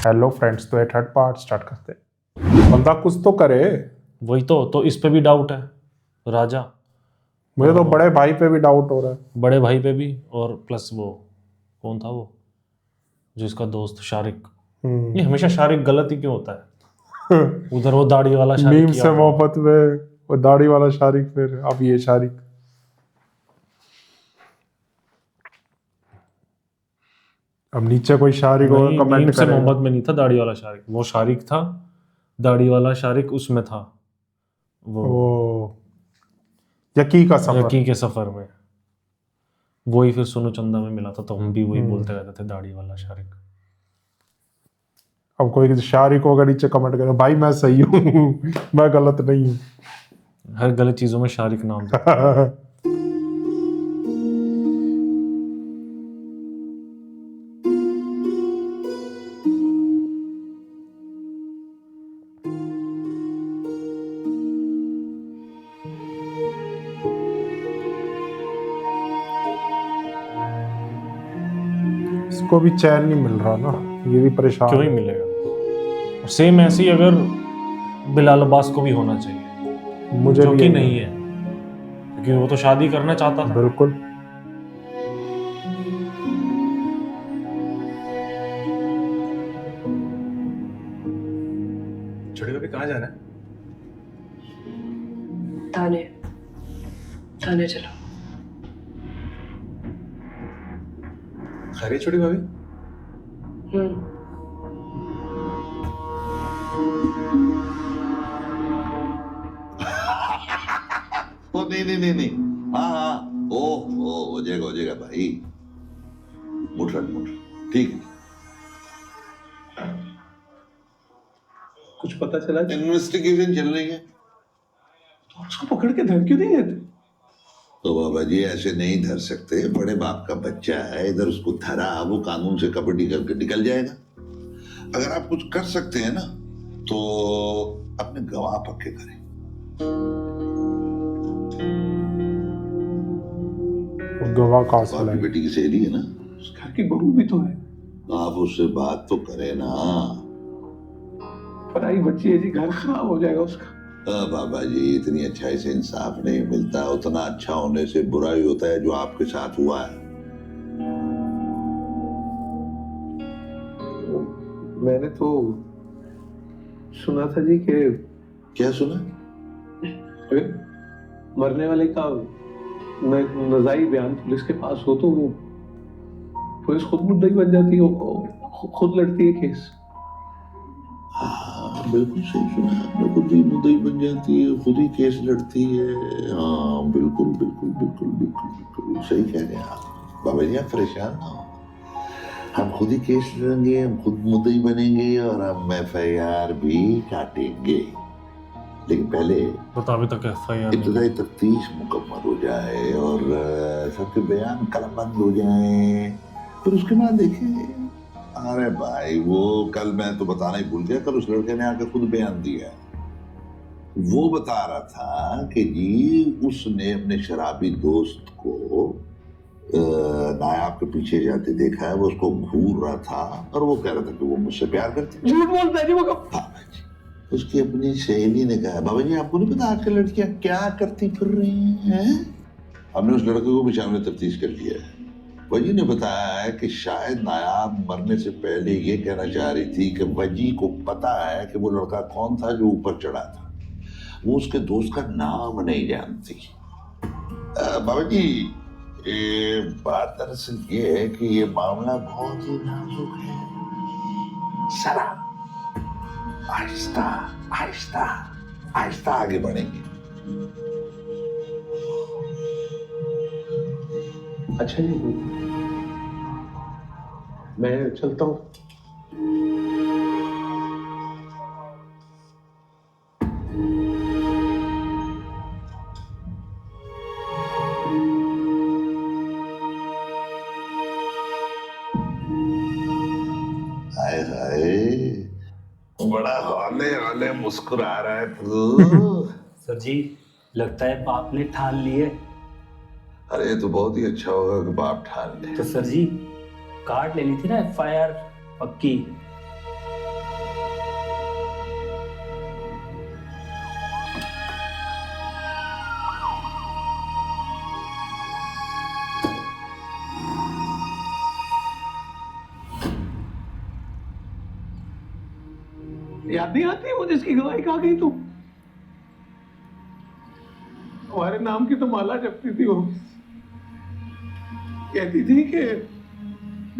Hello friends, तो ये third part start करते हैं। बंदा कुछ तो करे। वही तो इस पे भी डाउट है राजा। मुझे तो बड़े भाई पे भी डाउट हो रहा है। बड़े भाई पे भी, और प्लस वो कौन था वो जो इसका दोस्त शारिक। ये हमेशा शारिक गलत ही क्यों होता है? उधर वो दाढ़ी वाला शारिक मीम किया से था। मोहब्बत में वो दाढ़ी वाला शारिक, फिर अब ये शारिक। अब नीचे कोई शारिक होगा नहीं, कमेंट मीम से करेगा। मोहब्बत में नहीं था दाढ़ी वाला शारिक, वो शारिक था। दाढ़ी वाला शारिक उसमें था वो वो यकी का सफर। यकी के सफर में। वही फिर सोनू चंदा में मिला था, तो हम भी वही बोलते रहते थे दाढ़ी वाला शारिक। अब कोई शारिक होगा नीचे कमेंट करेगा, भाई मैं सही हूँ मैं गलत नहीं हूँ। हर गलत चीजों में शारिक नाम था। इसको भी चैन नहीं मिल रहा ना, ये भी परेशान क्यों ही है। मिलेगा? सेम ऐसे ही अगर बिलाल अब्बास को भी होना चाहिए, मुझे जो भी कि यही नहीं है, क्योंकि वो तो शादी करना चाहता था। बिल्कुल। छोटे भाभी कहाँ जाना है? थाने थाने चलो। खैरियत छोटी भाभी? ओ नहीं। हाँ ओ हो जाएगा भाई। मुठ ठीक है। कुछ पता चला? इन्वेस्टिगेशन चल रही है। तो उसको पकड़ के धर क्यों नहीं देते? तो बाबा जी ऐसे नहीं धर सकते, बड़े बाप का बच्चा है, इधर उसको धरा, वो कानून से कबड्डी करके निकल जाएगा। अगर आप कुछ कर सकते हैं ना तो अपने गवाह पक्के करें। गवाह का आपकी बेटी की सहेली है ना, उस घर की बहू भी तो है। आप उससे बात तो करें ना। पराई बच्ची है जी, घर खराब हो जाएगा उसका। बाबा जी इतनी अच्छाई से इंसाफ नहीं मिलता, उतना अच्छा होने से बुरा ही होता है जो आपके साथ हुआ है। मैंने तो सुना था जी कि क्या सुना? मरने वाले का नजायज बयान पुलिस के पास हो तो वो पुलिस खुद मुद्दई बन जाती है, खुद लड़ती है केस। हाँ बिल्कुल सही सुना आपने, खुद ही मुद्दई बन जाती है, खुद ही केस लड़ती है। हाँ बिल्कुल सही कह रहे हैं आप। बाबा जी आप परेशान ना हो, हम खुद ही केस लड़ेंगे, हम खुद मुद्दई बनेंगे और हम FIR भी काटेंगे। लेकिन पहले अभी तक FIR इब्तदाई तफ्तीश मुकम्मल हो जाए और सबके बयान कलमबंद हो जाए, फिर उसके बाद देखेंगे। अरे भाई वो कल मैं तो बताना ही भूल गया, कल उस लड़के ने आके खुद बयान दिया। वो बता रहा था कि जी उसने अपने शराबी दोस्त को नायाब के पीछे जाते देखा है, वो उसको घूर रहा था और वो कह रहा था कि वो मुझसे प्यार करती है। झूठ बोलता है जी वो कब? बाबा जी उसकी अपनी सहेली ने कहा, बाबा जी आपको नहीं पता आजकल लड़कियां क्या करती फिर रही हैं? हमने उस लड़के को भी शामिल तफ्तीश कर लिया है। वजी ने बताया है कि शायद नायाब मरने से पहले ये कहना चाह रही थी कि वजी को पता है कि वो लड़का कौन था जो ऊपर चढ़ा था, वो उसके दोस्त का नाम नहीं जानती। बाबा जी ये बात दरअसल ये है कि ये मामला बहुत ही नाजुक है। सरा आहिस्ता आगे बढ़ेंगे। अच्छा जी मैं चलता हूँ। हाय बड़ा हौले मुस्कुरा रहा है तू। सर जी लगता है बाप ने ठान लिए। अरे ये तो बहुत ही अच्छा होगा कि बाप ठान ले। तो सर जी कार्ड लेनी थी ना FIR पक्की। याद नहीं आती वो जिसकी गवाही खा गई तू? तुम्हारे नाम की तो माला जपती थी वो, कहती थी कि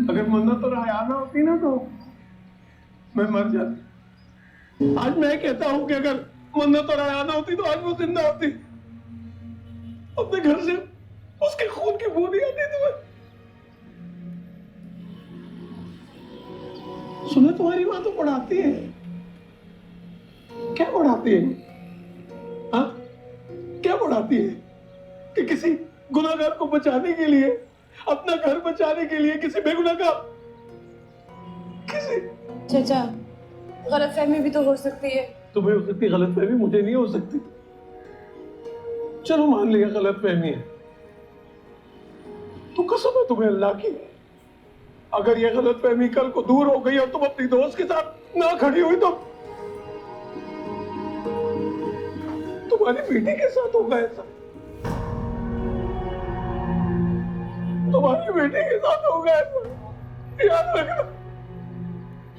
अगर मन्नत और हया ना होती ना तो मैं मर जाती। आज मैं कहता हूं कि अगर मन्नत और हया ना होती तो आज वो जिंदा होती। अपने घर से उसके खून की बू नहीं आती तुम्हें? सुने तुम्हारी मां तो पढ़ाती है, क्या पढ़ाती है? हाँ, क्या पढ़ाती है कि किसी गुनाहगार को बचाने के लिए, अपना घर बचाने के लिए किसी बेगुनाह का किसी चाचा, गलतफहमी भी तो हो सकती है। तुम्हें हो सकती गलतफहमी, मुझे नहीं हो सकती। चलो मान लिया गलतफहमी है, तो कसम है तुम्हें अल्लाह की, अगर यह गलतफहमी कल को दूर हो गई और तुम अपनी दोस्त के साथ ना खड़ी हुई तो तुम्हारी बेटी के साथ होगा ऐसा, तुम्हारी बेटी के साथ होगा ऐसा, याद रखना,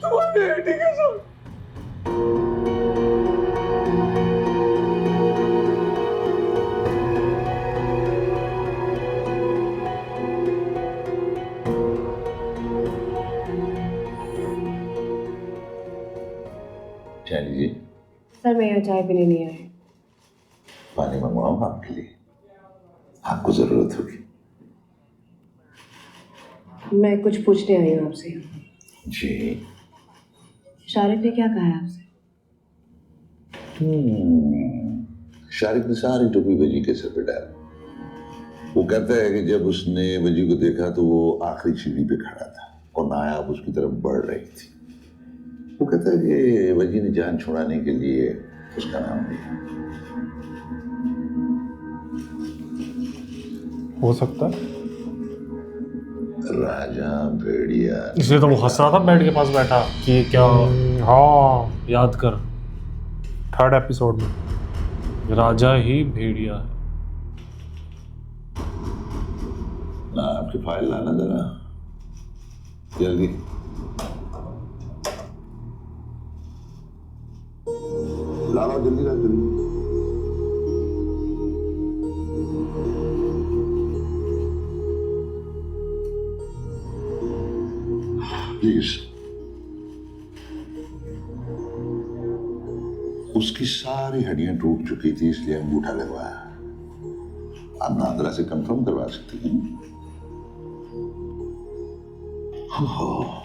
तुम्हारी बेटी के साथ। चलिए सर मैं यहाँ चाय पीने नहीं आई। पानी मंगवाऊं आपके लिए, आपको जरूरत होगी। मैं कुछ पूछने आई हूँ आपसे। जी। शारिक ने क्या कहा है आपसे? शारिक ने सारी टोपी वजी के सर पे डाली। वो कहता है कि जब उसने वजी को देखा तो वो आखिरी सीढ़ी पे खड़ा था और नायाब उसकी तरफ बढ़ रही थी। वो कहता है कि वजी ने जान छुड़ाने के लिए उसका नाम लिया। हो सकता है राजा भेड़िया। इसलिए तो वो हंस रहा था बेड के पास बैठा कि क्या हाँ, याद कर, 3rd एपिसोड में राजा ही भेड़िया है। ना आपकी फाइल लाना जरा जल्दी। लाओ जल्दी ला जल्दी। प्लीज। उसकी सारी हड्डियां टूट चुकी थी इसलिए अंगूठा लगवाया। आप नादरा से कंफर्म करवा सकती हैं।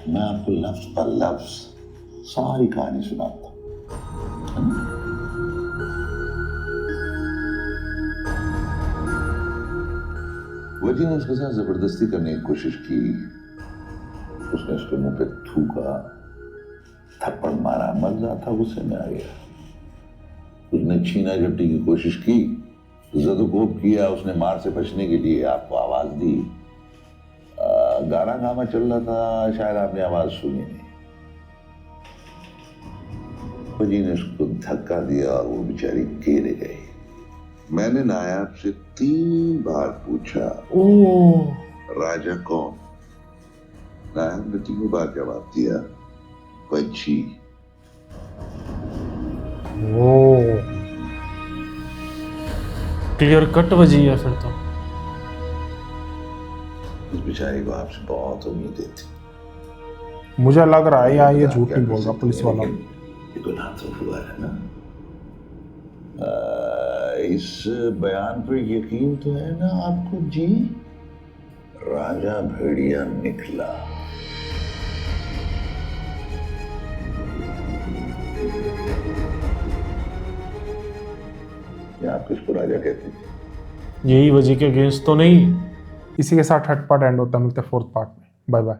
मैं आपको लफ्ज पर लफ्ज सारी कहानी सुनाता हूं। वजी ने उसके साथ जबरदस्ती करने की कोशिश की। उसने उसके मुंह पे थूका, थप्पड़ मारा, मजा था, गुस्से में आ गया। उसने छीना झपटी की कोशिश की, ज़दोकोब किया। उसने मार से बचने के लिए आपको आवाज दी। गाना गामा चल रहा था, शायद आपने आवाज सुनी नहीं। वजी ने उसको धक्का दिया और वो बेचारी गिर गई। मैंने नायाब से 3 बार पूछा, राजा कौन? नायाब ने 3 बार जवाब दिया, वजी। क्लियर कट वजी है फिर तो। उस बेचारी को आपसे बहुत उम्मीदें थी। मुझे लग रहा है यार ये झूठ नहीं बोल रहा पुलिस वाला। ये गुनाह तो हुआ है ना। इस बयान पर यकीन तो है ना आपको जी? राजा भेड़िया निकला। क्या आप किसको राजा कहते हैं? यही वजी के अगेंस्ट तो नहीं। इसी के साथ 3rd पार्ट एंड होता है। मिलते हैं 4th पार्ट में। Bye bye.